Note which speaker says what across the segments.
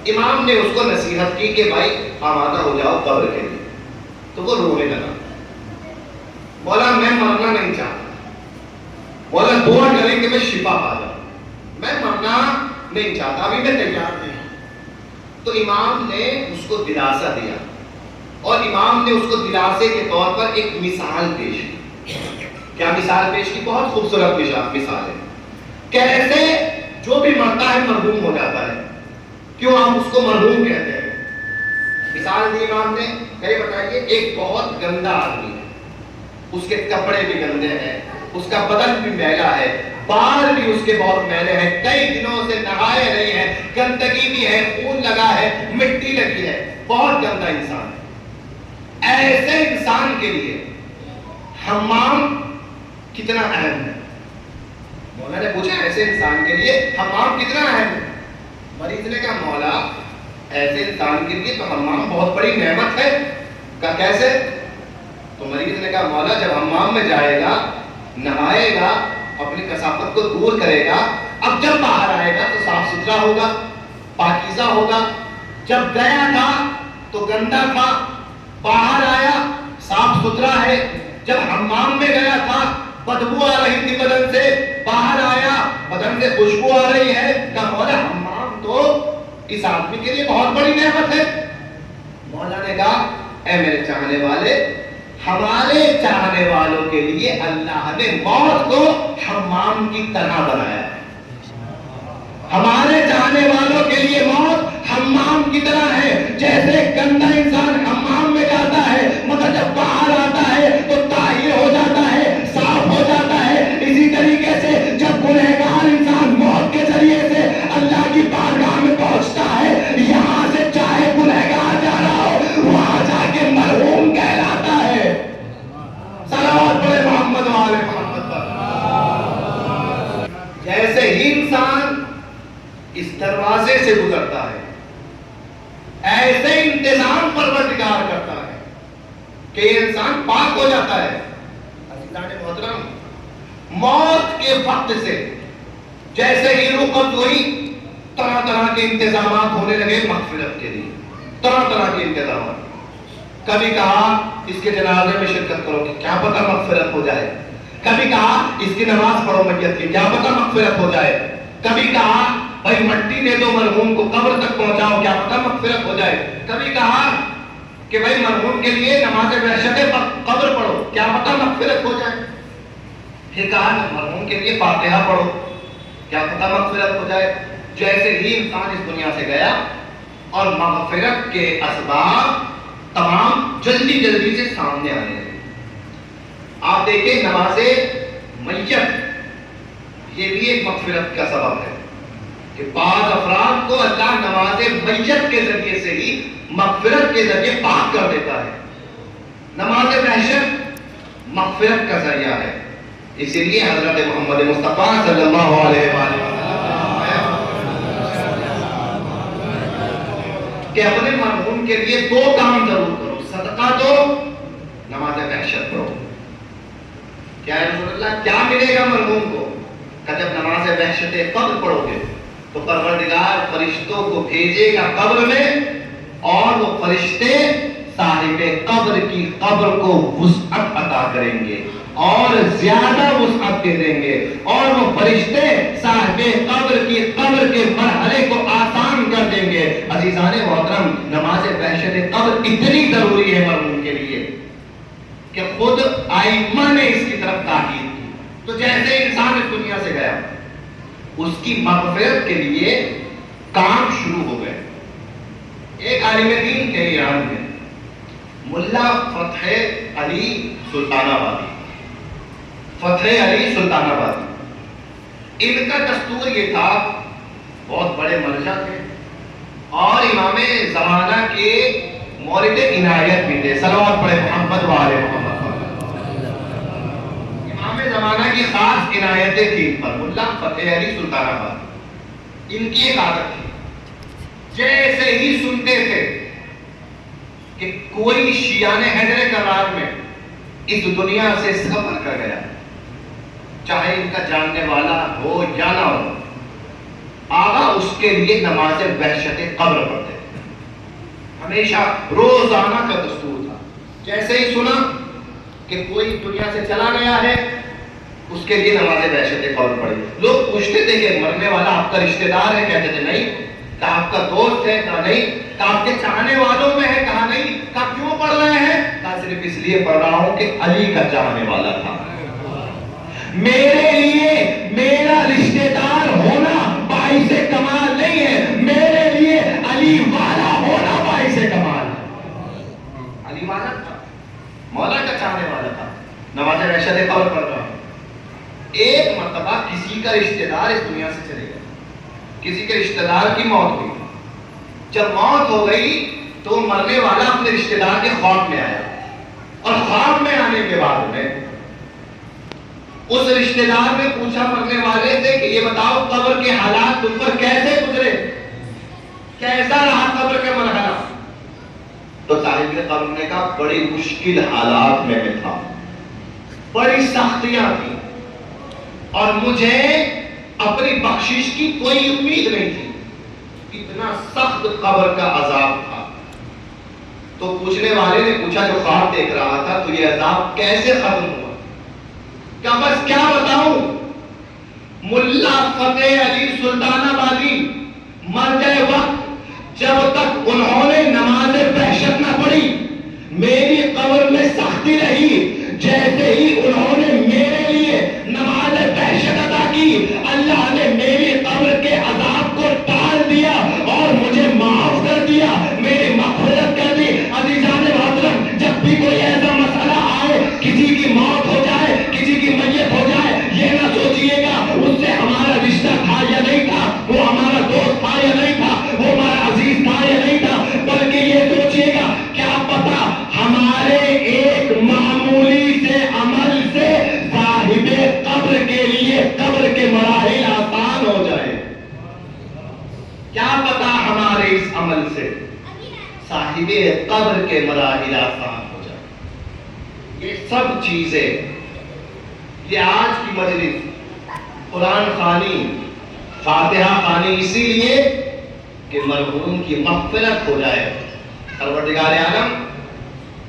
Speaker 1: امام نے اس کو نصیحت کی کہ بھائی آمادہ ہو جاؤ قبر کے لیے. تو وہ رونے لگا. بولا میں مرنا نہیں چاہتا. بولا دعا کریں کہ میں شفا پا جاؤں. میں مرنا نہیں چاہتا, ابھی میں تیار نہیں. تو امام نے اس کو دلاسا دیا اور امام نے اس کو دلاسے کے طور پر ایک مثال پیش کی. کیا مثال پیش کی؟ بہت خوبصورت مثال ہے. کیسے جو بھی مرتا ہے مرحوم ہو جاتا ہے. کیوں آپ اس کو مرحوم کہتے ہیں؟ مثال دی امام نے. کہے بتائیے ایک بہت گندا آدمی ہے, اس کے کپڑے بھی گندے ہیں, اس کا بدن بھی میلا ہے, بال بھی اس کے بہت میلے ہیں, کئی دنوں سے نہائے نہیں ہیں, گندگی بھی ہے, خون لگا ہے, مٹی لگی ہے, بہت گندا انسان ہے. ایسے انسان کے لیے حمام کتنا اہم ہے؟ مولا نے پوچھا ایسے انسان کے لیے حمام کتنا اہم ہے؟ مریض نے کہا مولا ایسے انسان کے لیے تو حمام بہت بڑی نعمت ہے. کہا کیسے؟ تو مریض نے کہا مولا جب حمام میں جائے گا, نہائے گا, اپنی کثافت کو دور کرے گا, اب جب باہر آئے گا تو صاف ستھرا ہوگا, پاکیزہ ہوگا. جب گیا تھا تو گندا تھا, باہر آیا صاف ستھرا ہے. جب حمام میں گیا تھا بدبو آ رہی تھی بدن سے, باہر آیا بدن سے خوشبو آ رہی ہے. کہا مولا حمام تو اس آدمی کے لیے بہت بڑی نعمت ہے. مولا نے کہا اے میرے چاہنے والے, ہمارے چاہنے والوں کے لیے اللہ نے موت کو حمام کی طرح بنایا ہے. ہمارے چاہنے والوں کے لیے موت حمام کی طرح ہے. جیسے گندا انسان حمام میں جاتا ہے مگر جب باہر آتا ہے تو طاہر ہو جاتا ہے, صاف ہو جاتا ہے, اسی طریقے سے جب گنہگار انسان موت کے ذریعے سے اللہ کی بارگاہ میں پہنچتا ہے, یہاں سے چاہے گنہگار جا رہا ہو وہاں جا کے مرحوم کہلاتا ہے. صلوات پڑھے محمد والے محمد پر. جیسے ہی انسان اس دروازے سے گزرتا ہے ایسے انتظام پروردگار کرتا ہے کہ یہ انسان پاک ہو جاتا ہے. عزیزان محترم, موت کے وقت سے جیسے ہی روح قبض ہوئی طرح طرح کے انتظامات ہونے لگے مغفرت کے لیے, طرح طرح کے انتظامات. کبھی کہا اس کے جنازے میں شرکت کرو کہ کیا پتہ مغفرت ہو جائے. کبھی کہا اس کی نماز پڑھو میت کی, کیا پتہ مغفرت ہو جائے. کبھی کہا بھائی مٹی دے دو مرحوم کو, قبر تک پہنچاؤ, کیا پتہ مغفرت ہو جائے. کبھی کہا کہ بھائی مرحوم کے لیے نماز وحشت قبر پڑھو, کیا پتہ مغفرت ہو جائے. پھر کہا مرحوم کے لیے فاتحہ پڑھو, کیا پتہ مغفرت ہو جائے. جیسے ہی انسان اس دنیا سے گیا اور مغفرت کے اسباب تمام جلدی جلدی سے سامنے آنے لگے. آپ دیکھیں نماز میت یہ بھی ایک مغفرت کا سبب ہے کہ بعض افراد کو اللہ نماز میت کے ذریعے سے ہی مغفرت کے ذریعے پاک کر دیتا ہے. نماز وحشت مغفرت کا ذریعہ ہے. اسی لیے حضرت محمد مصطفیٰ صلی اللہ علیہ وسلم کہ اپنے مرحوم کے لیے دو کام ضرور کرو, صدقہ دو, نماز وحشت پڑھو. کیا ہے رسول اللہ, کیا ملے گا مرحوم کو؟ کہ جب نماز وحشت قبر پڑھو گے تو پروردگار فرشتوں کو بھیجے گا قبر میں, اور وہ فرشتے صاحب قبر کی قبر کو وسعت عطا کریں گے اور زیادہ وسعت دے دیں گے, اور وہ فرشتے صاحب قبر کی قبر کے مرحلے کو آسان کر دیں گے. عزیزان محترم, نماز وحشت قبر اتنی ضروری ہے مرحوم کے لیے کہ خود ائمہ نے اس کی طرف تاکید کی. تو جیسے انسان اس دنیا سے گیا اس کی مغفرت کے لیے کام شروع ہو گئے. ایک عالم دین تھے ایران میں, ملا فتح علی سلطان آبادی. فتح علی سلطان آبادی, ان کا دستور یہ تھا, بہت بڑے مرجع تھے اور امام زمانہ کے مورد عنایت بھی تھے. صلوات پڑھے محمد وآل محمد. امام زمانہ کی خاص عنایتیں تھیں پر. ملا فتح علی سلطان آبادی, ان کی ایک عادت تھی, جیسے ہی سنتے تھے کہ کوئی شیعہ حیدر کرار میں اس دنیا سے سفر کر گیا, چاہے ان کا جاننے والا ہو یا نہ ہو, آقا اس کے لیے نماز وحشت قبر پڑھتے تھے، ہمیشہ روزانہ کا دستور تھا۔ جیسے ہی سنا کہ کوئی دنیا سے چلا گیا ہے، اس کے لیے نماز وحشت قبر پڑھی۔ لوگ پوچھتے تھے کہ مرنے والا آپ کا رشتہ دار ہے؟ کہتے تھے نہیں۔ کہا آپ کا دوست ہے؟ کہا نہیں۔ کہا آپ کے چاہنے والوں میں ہے؟ کہا نہیں۔ کہا کیوں پڑھ رہے ہیں؟ کہا صرف اس لیے پڑھ رہا ہوں کہ علی کا چاہنے والا تھا، میرے لیے میرا رشتہ دار ہونا باعث کمال نہیں ہے، میرے لیے علی والا ہونا باعث کمال ہے۔ علی والا تھا، مولا کا چاہنے والا تھا، نماز وحشت قبر پڑھ رہا ہوں۔ ایک مرتبہ کسی کا رشتہ دار اس دنیا سے چلے گیا، کسی کے رشتہ دار کی موت ہوئی۔ جب موت ہو گئی تو مرنے والا اپنے رشتہ دار کے خواب میں آیا، اور خواب میں آنے کے بعد میں اس رشتہ دار نے پوچھا مرنے والے سے کہ یہ بتاؤ قبر کے حالات تم پر کیسے گزرے، کیسا رہا قبر کا مرحلہ؟ تو صاحب قبر نے کہا بڑی مشکل حالات میں تھا، بڑی سختیاں تھیں، اور مجھے اپنی بخشش کی کوئی امید نہیں تھی، اتنا سخت قبر کا عذاب تھا۔ تو پوچھنے والے نے پوچھا جو خواب دیکھ رہا تھا تو یہ عذاب کیسے ختم ہوا؟ کہ بس کیا بتاؤں، ملا فتح علی سلطان آبادی مر گئے وقت جب تک انہوں نے نماز وحشت نہ پڑھی میری قبر میں سختی رہی، جیسے ہی انہوں نے میرے لیے نماز وحشت ادا کی اللہ نے میری قبر کے عذاب کو ٹال دیا اور مجھے معاف کر دیا، میری مغفرت کر دی۔ عزیزان محترم، جب بھی کوئی ایسا مسئلہ آئے، کسی کی موت ہو جائے، کسی کی میت ہو جائے، یہ نہ سوچئے گا اس سے ہمارا رشتہ تھا یا نہیں تھا، وہ ہمارا دوست تھا یا نہیں تھا، وہ ہمارا عزیز تھا یا نہیں تھا، بلکہ یہ سوچئے گا کیا پتا ہمارے ایک معمولی سے عمل سے صاحب قبر کے لیے قبر کے مراحل آسان ہو جائے، کیا پتا ہمارے اس عمل سے صاحب قبر کے مراحل آسان ہو جائے۔ یہ سب چیزیں، یہ آج کی مجلس قرآن خوانی، فاتحہ خوانی اسی لیے کہ مرحوم کی مغفرت ہو جائے، پروردگار عالم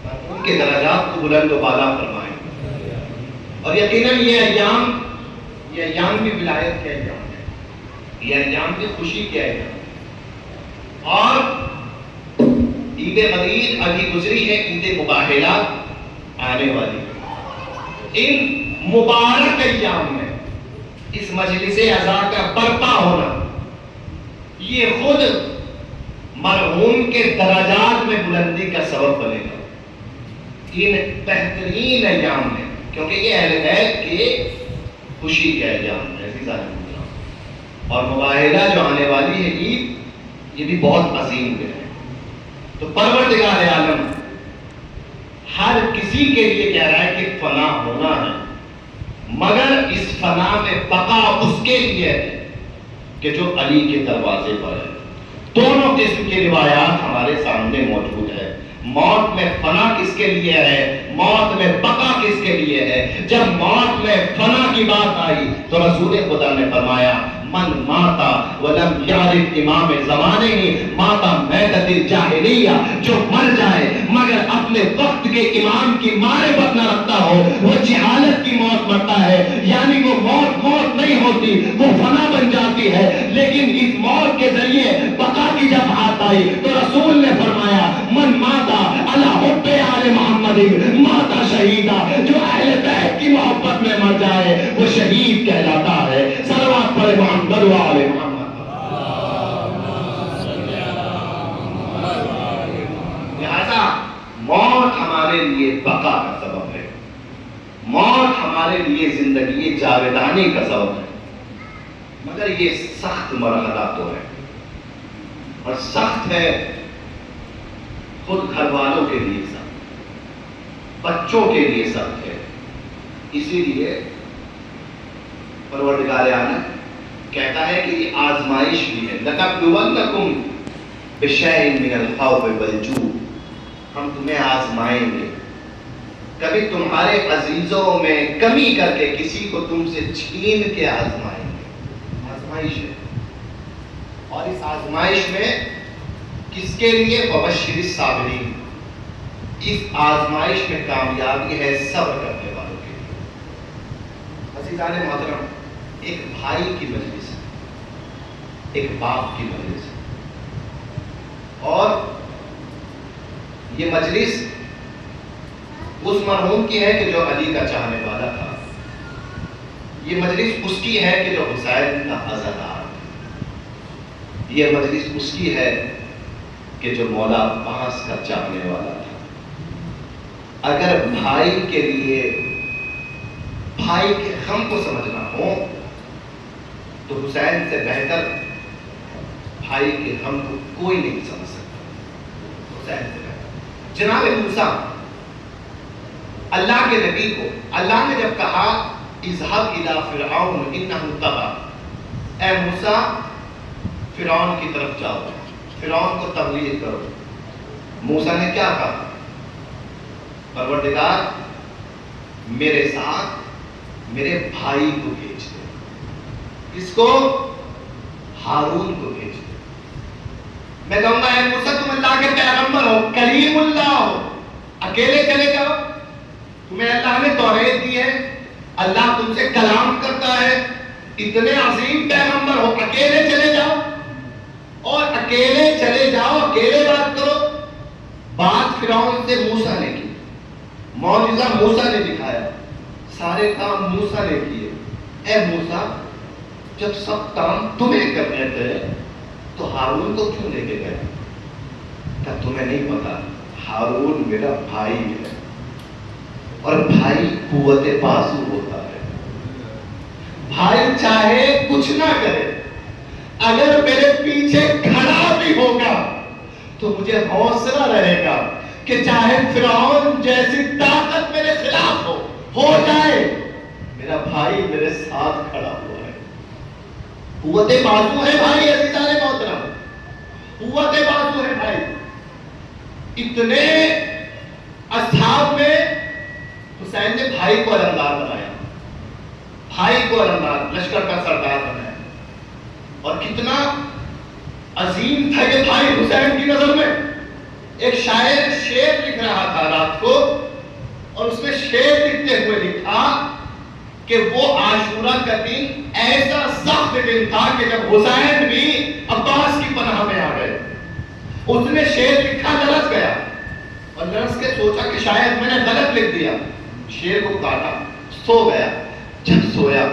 Speaker 1: مرحوم کے درجات کو بلند و بالا فرمائے۔ اور یقیناً یہ ایام بھی ولایت کے ایام ہیں، یہ ایام کی خوشی کے ایام ہیں، اور عید غدیر ابھی گزری ہے، عید مباہلہ آنے والی ہے۔ ان مبارک ایام میں اس مجلس عزا کا برپا ہونا یہ خود مرحوم کے درجات میں بلندی کا سبب بنے گا ان بہترین ایام میں، کیونکہ یہ اہل بیت کے خوشی کے ایام ہے اور مباہلہ جو آنے والی ہے عید، یہ بھی بہت عظیم دن ہے۔ تو پروردگار عالم ہر کسی کے لیے کہہ رہا ہے کہ فنا ہونا ہے، مگر اس فنا میں بقا اس کے لیے ہے کہ جو علی کے دروازے پر ہے۔ دونوں قسم کی روایات ہمارے سامنے موجود ہے۔ موت میں فنا کس کے لیے ہے، موت میں بقا کس کے لیے ہے؟ جب موت میں فنا کی بات آئی تو رسول خدا نے فرمایا من ماتا ولم یعرف امام زمانے ہی ماتا میتت الجاہلیہ، جو مر جائے مگر اپنے وقت کے امام کی معرفت نہ رکھتا ہو وہ جہالت کی موت مرتا ہے، یعنی وہ موت نہیں ہوتی، وہ فنا بن جاتی ہے۔ لیکن اس موت کے ذریعے بقا کی جب بات آئی تو رسول نے فرمایا من ماتا علی حب آل محمد ماتا شہیدہ، جو اہل بیت کی محبت میں مر جائے وہ شہید کہلاتا ہے۔ صلوات پڑھے محمد و آل محمد۔ لہذا موت ہمارے لیے بقا کا سبب ہے، موت ہمارے لیے زندگی جاویدانی کا سبب ہے، مگر یہ سخت مرحلہ تو ہے، اور سخت ہے خود گھر والوں کے لیے سخت، بچوں کے لیے سخت ہے۔ اسی لیے پروردگار عالم کہتا ہے کہ یہ آزمائش بھی ہے، لَنَبْلُوَنَّكُمْ بِشَيْءٍ مِّنَ الْخَوْفِ وَالْجُوعِ، ہم تمہیں آزمائیں گے، کبھی تمہارے عزیزوں میں کمی کر کے کسی کو تم سے چھین کے آزمائیں گے، آزمائش ہے۔ اور اس آزمائش میں کس کے لیے؟ وبشر الصابرین، اس آزمائش میں کامیابی ہے صبر کرنے والوں کے لیے۔ عزیزان محترم، ایک بھائی کی مجلس ہے، ایک باپ کی مجلس ہے، اور یہ مجلس اس مرحوم کی ہے کہ جو علی کا چاہنے والا تھا، یہ مجلس اس کی ہے کہ جو حسین کا عزادار، یہ مجلس اس کی ہے کہ جو مولا عباس کا چاہنے والا تھا۔ اگر بھائی کے لیے بھائی کے غم کو سمجھنا ہو تو حسین سے بہتر بھائی کے غم کو کوئی نہیں سمجھ سکتا، حسین سے بہتر۔ جناب موسیٰ، اللہ کے نبی کو اللہ نے جب کہا اذهب الى فرعون انه طغى، اے موسیٰ فرعون کی طرف جاؤ، فرعون کو تبلیغ کرو، موسیٰ نے کیا کہا؟ پروردگار میرے ساتھ میرے بھائی کو بھیج دے، اس کو ہارون کو بھیج دے۔ میں کہوں گا اے موسیٰ تم اللہ کے پیغمبر ہو، کلیم اللہ ہو، اکیلے چلے جاؤ؟ تمہیں اللہ نے توریت دی ہے، اللہ تم سے کلام کرتا ہے، اتنے عظیم پیغمبر ہو، اکیلے چلے جاؤ؟ اور اکیلے چلے جاؤ، اکیلے بات کرو۔ بات فرعون سے موسیٰ نے کی، معجزہ موسیٰ نے دکھایا، سارے کام موسیٰ نے کیے۔ اے موسیٰ جب سب کام تمہیں کرنے تھے تو ہارون کو کیوں لے کے گئے؟ کیا تمہیں نہیں پتا ہارون میرا بھائی ہے، اور بھائی قوت بازو ہوتا ہے، بھائی چاہے کچھ نہ کرے، اگر میرے پیچھے کھڑا بھی ہوگا تو مجھے حوصلہ رہے گا کہ چاہے فرعون جیسی طاقت میرے خلاف ہو جائے، میرا بھائی میرے ساتھ کھڑا ہوا ہے۔ قوت بازو ہے بھائی، عزیزان محترم، قوت بازو ہے بھائی۔ اتنے اصحاب میں حسین نے بھائی کو علمدار بنایا، بھائی کو علمدار، لشکر کا سردار بنایا، اور کتنا عظیم تھا یہ بھائی حسین کی نظر میں۔ ایک شاعر شعر لکھ رہا تھا رات کو، اور اس نے شعر لکھتے ہوئے لکھا کہ وہ عاشورہ کا دن ایسا سخت دن تھا کہ جب حسین بھی عباس کی پناہ میں آ گئے۔ اس نے شعر لکھا، لرز گیا، اور لرز کے سوچا کہ شاید میں نے غلط لکھ دیا، شعر کو کاٹا، سو گیا۔ جب سویا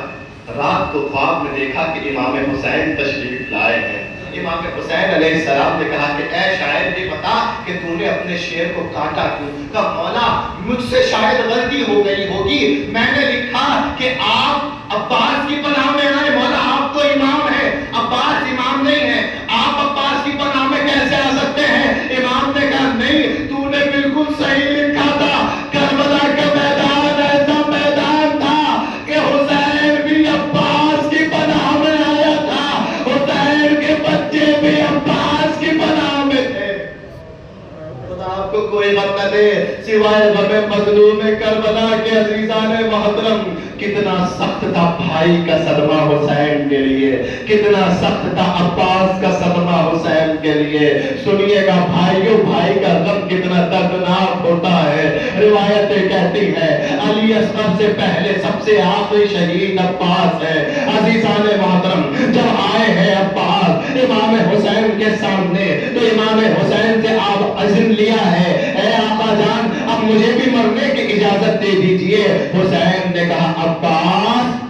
Speaker 1: رات کو خواب میں دیکھا کہ امام حسین تشریف لائے ہیں۔ امام حسین علیہ السلام نے کہا کہ اے شاعر یہ بتا کہ تو نے اپنے شعر کو کاٹا کیوں؟ کہا مولا مجھ سے شاید غلطی ہو گئی ہوگی، میں نے لکھا کہ آپ عباس کی پناہ میں آئے۔ مولا آپ تو امام ہیں، عباس امام نہیں ہے، آپ عباس کی پناہ میں کیسے آ سکتے ہیں؟ امام نے کہا نہیں، تو نے بالکل صحیح لکھا تھا، کربلا کا میدان ایسا میدان تھا کہ حسین بھی عباس کی پناہ میں آیا تھا، حسین کے بچے بھی عباس کی پناہ میں تھے۔ خدا آپ کو کوئی غم نہ دے سوائے غم مظلوم کربلا کے۔ عزیزان محترم کتنا سخت تھا بھائی کا صدمہ حسین کے لیے، کتنا سخت تھا عباس کا صدمہ حسین کے لیے۔ سنیے گا بھائیوں، بھائی کا غم کتنا دردناک ہوتا ہے۔ روایتیں کہتی ہیں علی اصغر سے پہلے سب سے آخری شہید عباس ہے۔ عزیزان محترم جب آئے ہیں عباس امام حسین کے سامنے تو امام حسین سے آپ عزم لیا ہے، اے آقا جان اب مجھے بھی مرنے کی اجازت دے دیجئے۔ حسین نے کہا عباس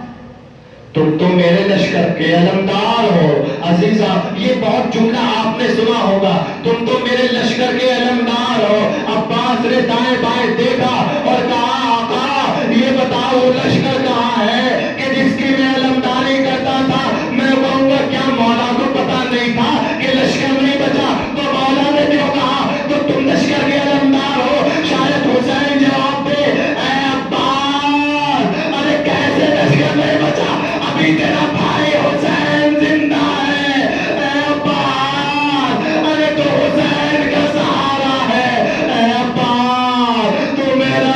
Speaker 1: تم تو میرے لشکر کے علمدار ہو۔ عزیزہ یہ بہت جملہ آپ نے سنا ہوگا، تم تو میرے لشکر کے علمدار ہو۔ عباس نے دائیں بائیں دیکھا اور کہا آقا یہ بتاؤ وہ لشکر کہاں ہے کہ جس کی میں علمداری کرتا تھا؟ میں کہوں گا کیا مولا کو پتا نہیں تھا کہ لشکر نہیں بچا؟ تو مولا نے کیوں کہا تو تم لشکر کے علمدار ہو؟ شاید حسین جواب دے اے عباس ارے کیسے لشکر نہیں بچا؟ ابھی تیرا بھائی حسین زندہ ہے۔ اے عباس ارے تو حسین کا سہارا ہے، اے عباس تو میرا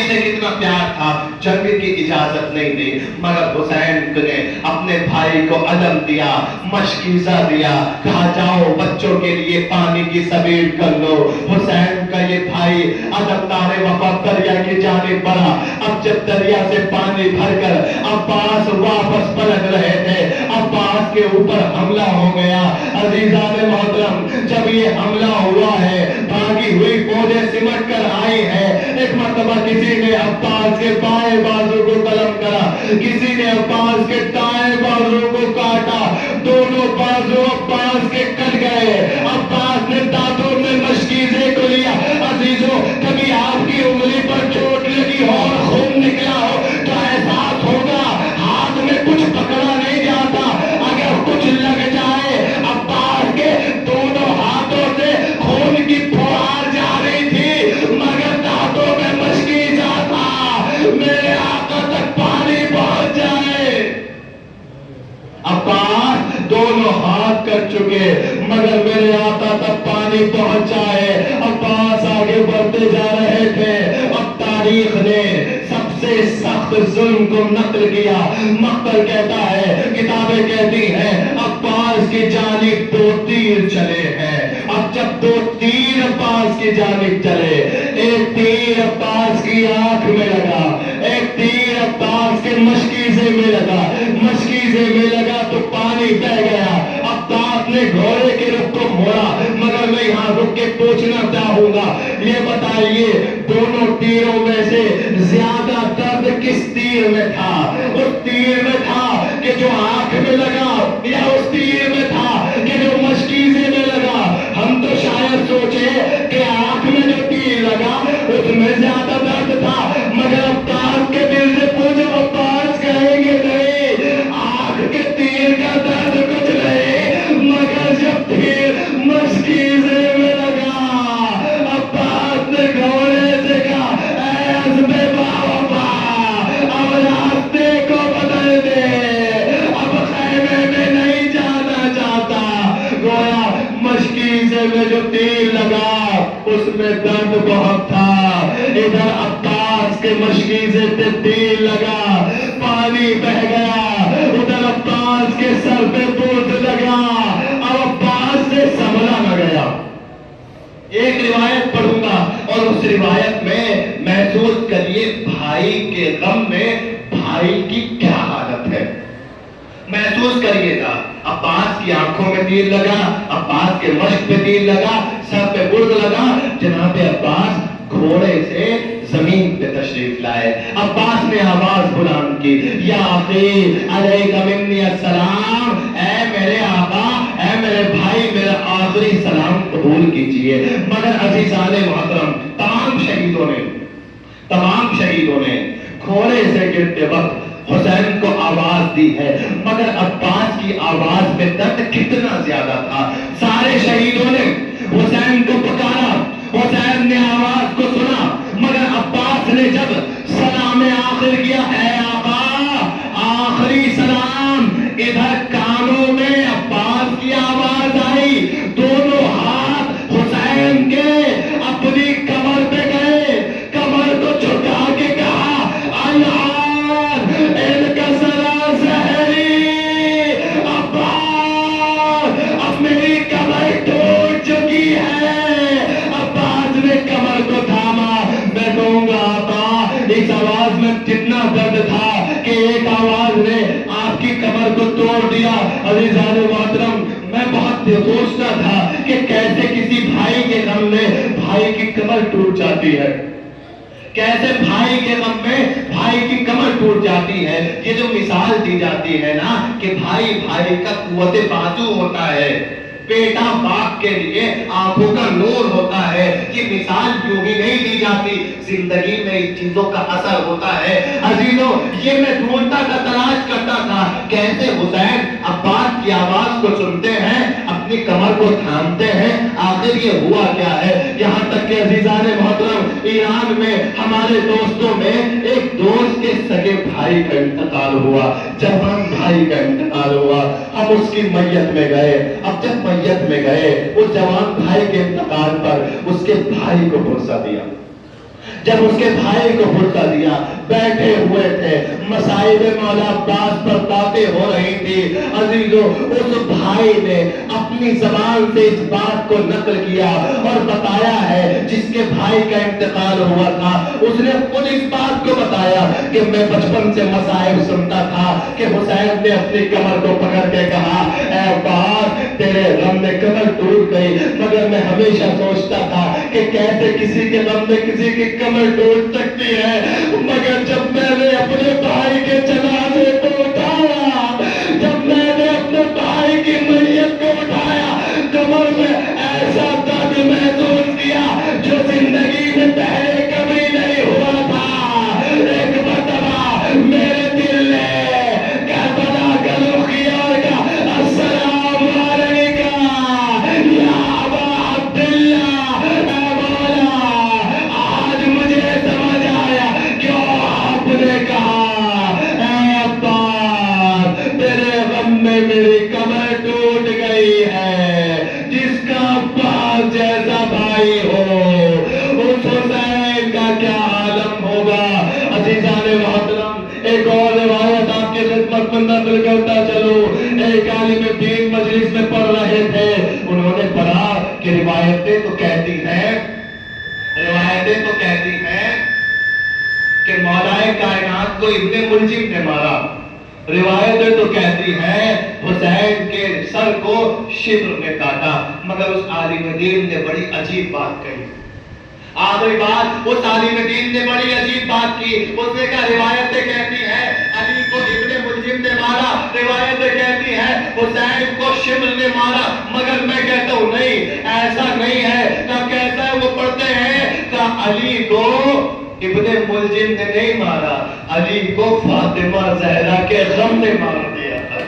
Speaker 1: سے کتنا پیار تھا، جنگ کی اجازت نہیں دی، مگر حسین نے اپنے بھائی کو علم دیا، مشکیزہ دیا، کہا جاؤ بچوں کے لیے پانی کی سبیل کر لو۔ حسین کا یہ بھائی ادبدار وفا دریا کی جانب بڑھا۔ اب جب دریا سے پانی بھر کر عباس واپس پلٹ رہے تھے، عباس کے اوپر حملہ ہو گیا۔ عزیزان محترم، جب یہ حملہ ہوا ہے، بھاگی ہوئی فوجیں سمٹ کر آئی ہے، ایک مرتبہ کسی نے عباس کے بائیں بازو کو قلم کرا، کسی نے عباس کے دائیں بازو کو کاٹا، دونوں بازو عباس کے کٹ گئے۔ عباس نے دانتوں میں مشکیزے کو لیا۔ عزیزوں، کبھی آپ کی انگلی پر چوٹ لگی ہو اور خون نکلا ہو تو احساس ہوگا ہاتھ میں کچھ پکڑا نہیں جاتا۔ اگر کچھ لگ جائے، عباس کے دونوں ہاتھوں سے خون کی پھوار جا رہی تھی، مگر دانتوں میں مشکیزہ تھا، میرے آقا تک پانی پہنچ جائے۔ عباس دونوں ہاتھ کر چکے، مگر میرے آقا تک پانی پہنچ جائے۔ عباس آگے بڑھتے جا رہے تھے۔ اب تاریخ نے سب سے سخت ظلم کو نقل کیا۔ مقتل کہتا ہے، کتابیں کہتی ہیں، عباس کی جانب 2 تیر چلے ہیں۔ اب جب 2 تیر عباس کی جانب چلے، ایک تیر عباس کی آنکھ میں لگا، ایک تیر عباس کے مشکیزے میں لگا، مشکیزے میں لگا تو پانی بہ گیا۔ عباس نے گھوڑے کے رخ کو موڑا، مگر میں یہاں رک کے پوچھنا چاہوں گا، یہ بتائیے دونوں تیروں میں سے زیادہ درد کس تیر میں تھا؟ اس تیر میں تھا کہ جو آنکھ میں لگا، یا اس تیر میں تھا کہ جو مشکیزے میں لگا؟ ہم تو شاید سوچے کہ آنکھ میں جو تیر لگا اس میں زیادہ درد تھا، مگر عباس کے دل سے پوچھو، عباس کہیں گے نہیں، آنکھ کے تیر کا درد کچھ نہیں، مگر جب تیر مشکیزے میں لگا، عباس نے گھوڑے سے کہا، اے حسب بابا، اب راستے کو بدل دے، اب خیمے میں نہیں جانا چاہتا۔ گویا مشکیزے میں جو تیر لگا اس میں درد بہت تھا، ادھر عباس کے مشکیزے پہ تیر لگا، پانی بہ گیا، ادھر عباس کے سر پہ بوجھ لگا، اب عباس سے سنبھلا نہ گیا۔ ایک روایت پڑھوں گا اور اس روایت میں محسوس کریے بھائی کے غم میں بھائی کی کیا حالت ہے، محسوس کریے گا۔ عباس کی آنکھوں میں تیر لگا، عباس کے مشک پہ تیر لگا، سر پہ برد لگا، جناب عباس گھوڑے سے زمین پہ تشریف لائے۔ عباس نے آواز بلند کی، یا اخی علیک منی السلام، اے میرے آقا، اے میرے بھائی، میرا آخری سلام قبول کیجئے۔ مگر عزیزان محترم، تمام شہیدوں نے گھوڑے سے گرتے وقت حسین کو آواز دی ہے، مگر عباس کی آواز میں درد کتنا زیادہ تھا۔ سارے شہیدوں نے حسین کو پکارا، حسین نے آواز کو سنا، مگر عباس نے جب سلام آخر کیا، اے آقا آخری سلام، ادھر کانوں میں عباس کی آواز آئی، دونوں ہاتھ حسین کے اپنی کمر پہ گئے، کمر کو جھکا کے کہا، اللہ انکسر زہری، عباس اب میری کمر ٹوٹ چکی ہے۔ عباس نے کمر کو تھاما۔ میں کہوں گا آقا، اس آواز میں جتنا درد تھا کہ ایک آواز نے آپ کی کمر کو توڑ دیا۔ عزیزان محترم، میں بہت سوچتا تھا کہ کیسے کسی بھائی کے غم میں بھائی کی کمر ٹوٹ جاتی ہے، کیسے بھائی کے غم میں بھائی کی کمر ٹوٹ جاتی ہے۔ یہ جو مثال دی جاتی ہے نا کہ بھائی بھائی کا قوت بازو ہوتا ہے، بیٹا باپ کے لیے آنکھوں کا نور ہوتا ہے، یہ مثال یوں ہی نہیں دی جاتی، زندگی میں اس چیزوں کا اثر ہوتا ہے۔ عزیزوں، یہ میں ڈھونڈتا تھا، تلاش کرتا تھا کیسے حسین عباس کی آواز کو سنتے ہیں، اپنی کمر کو تھامتے ہیں، آخر یہ ہوا کیا ہے۔ یہاں تک کہ عزیزان محترم، ایران میں ہمارے دوستوں میں ایک دوست کے سگے بھائی کا انتقال ہوا، جوان بھائی کا انتقال ہوا، ہم اس کی میت میں گئے۔ اب جب میت میں گئے، اس جوان بھائی کے انتقال پر اس کے بھائی کو پرسا دیا،
Speaker 2: جب اس کے بھائی کو بھرتا دیا، بیٹھے ہوئے تھے، مصائب مولا عباس پر باتیں ہو رہی تھی، عزیزو اس بھائی نے اپنی زبان سے اس بات کو نقل کیا اور بتایا ہے، جس کے بھائی کا انتقال ہوا تھا اس نے خود اس بات کو بتایا کہ میں بچپن سے مصائب سنتا تھا کہ حسین نے اپنی کمر کو پکڑ کے کہا اے عباس تیرے غم میں کمر ٹوٹ گئی، مگر میں ہمیشہ سوچتا تھا کہ کیسے کسی کے غم میں کسی کی کمر ٹوٹ سکتی ہے، مگر جب میں نے اپنے بھائی کے جنازے کو اٹھایا، جب میں نے اپنے بھائی کی میت کو اٹھایا، کمر میں ایسا درد محسوس کیا جو زندگی میں پہلے کبھی نہیں ہوا تھا۔ ایک مرتبہ میرے دل نے کربلا کا رخ کیا اور کہا السلام علیکم یا ابا عبداللہ، اے مولا آج مجھے سمجھ آیا کیوں آپ نے کہا اے عباس تیرے غم میں میری کمر ٹوٹ گئی ہے۔ جس کا عباس جیسا بھائی ہو اس حسین کا کیا عالم ہوگا۔ عزیزان محترم، ایک اور روایت آپ کی خدمت میں نقل کرتا چلوں۔ ایک عالم دین مجلس میں پڑھ رہے تھے، انہوں نے پڑھا کہ روایتیں تو کہتی ہیں کہ مولا کائنات کو ابن ملجم نے مارا، روایتیں تو کہتی ہیں حسین کے سر کو شبر میں کاٹا، مگر اس عالم دین نے بڑی عجیب بات کہی۔ آخری بات اس عالم دین نے بڑی عجیب بات کی، اس نے کہا روایتیں کہتی ہیں علی کو ابن ملجم نے مارا، روایتیں کہتی ہیں حسین کو شبر نے مارا، مگر میں کہتا ہوں نہیں، ایسا نہیں ہے۔ کب کہتا ہے وہ پڑھتے ہیں کہ علی کو ابن ملجم نے نہیں مارا، علی کو فاطمہ زہرا کے غم نے مار دیا تھا۔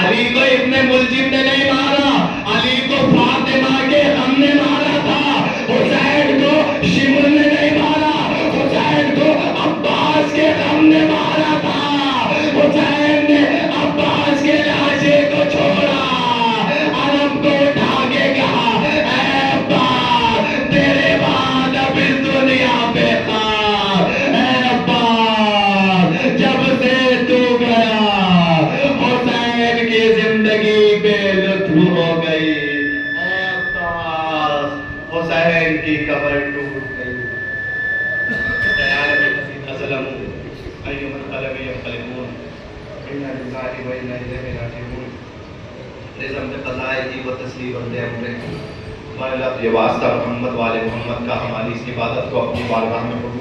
Speaker 2: علی کو ابن ملجم نے نہیں مارا، علی کو فاطمہ کے غم نے مارا تھا۔ حسین کو شمر نے نہیں مارا، حسین کو عباس کے غم نے مارا تھا۔ حسین نے عباس کے لاشے کو چھوڑا، علم کو اٹھا کے کہا اے عباس تیرے بعد اب اس دنیا پہ خاک، اے عباس جب سے تو گیا حسین کی زندگی بے لطف ہو گئی، اے عباس حسین کی قبر ٹوٹ گئی۔ خیال میں ظلم ایوم القلب ينقلبون انا لله وانا الیہ راجعون۔ رضا بقضاء و تسلیم امر مولا یہ واسطہ محمد والے محمد کا ہماری اس عبادت کو اپنی بارگاہ میں قبول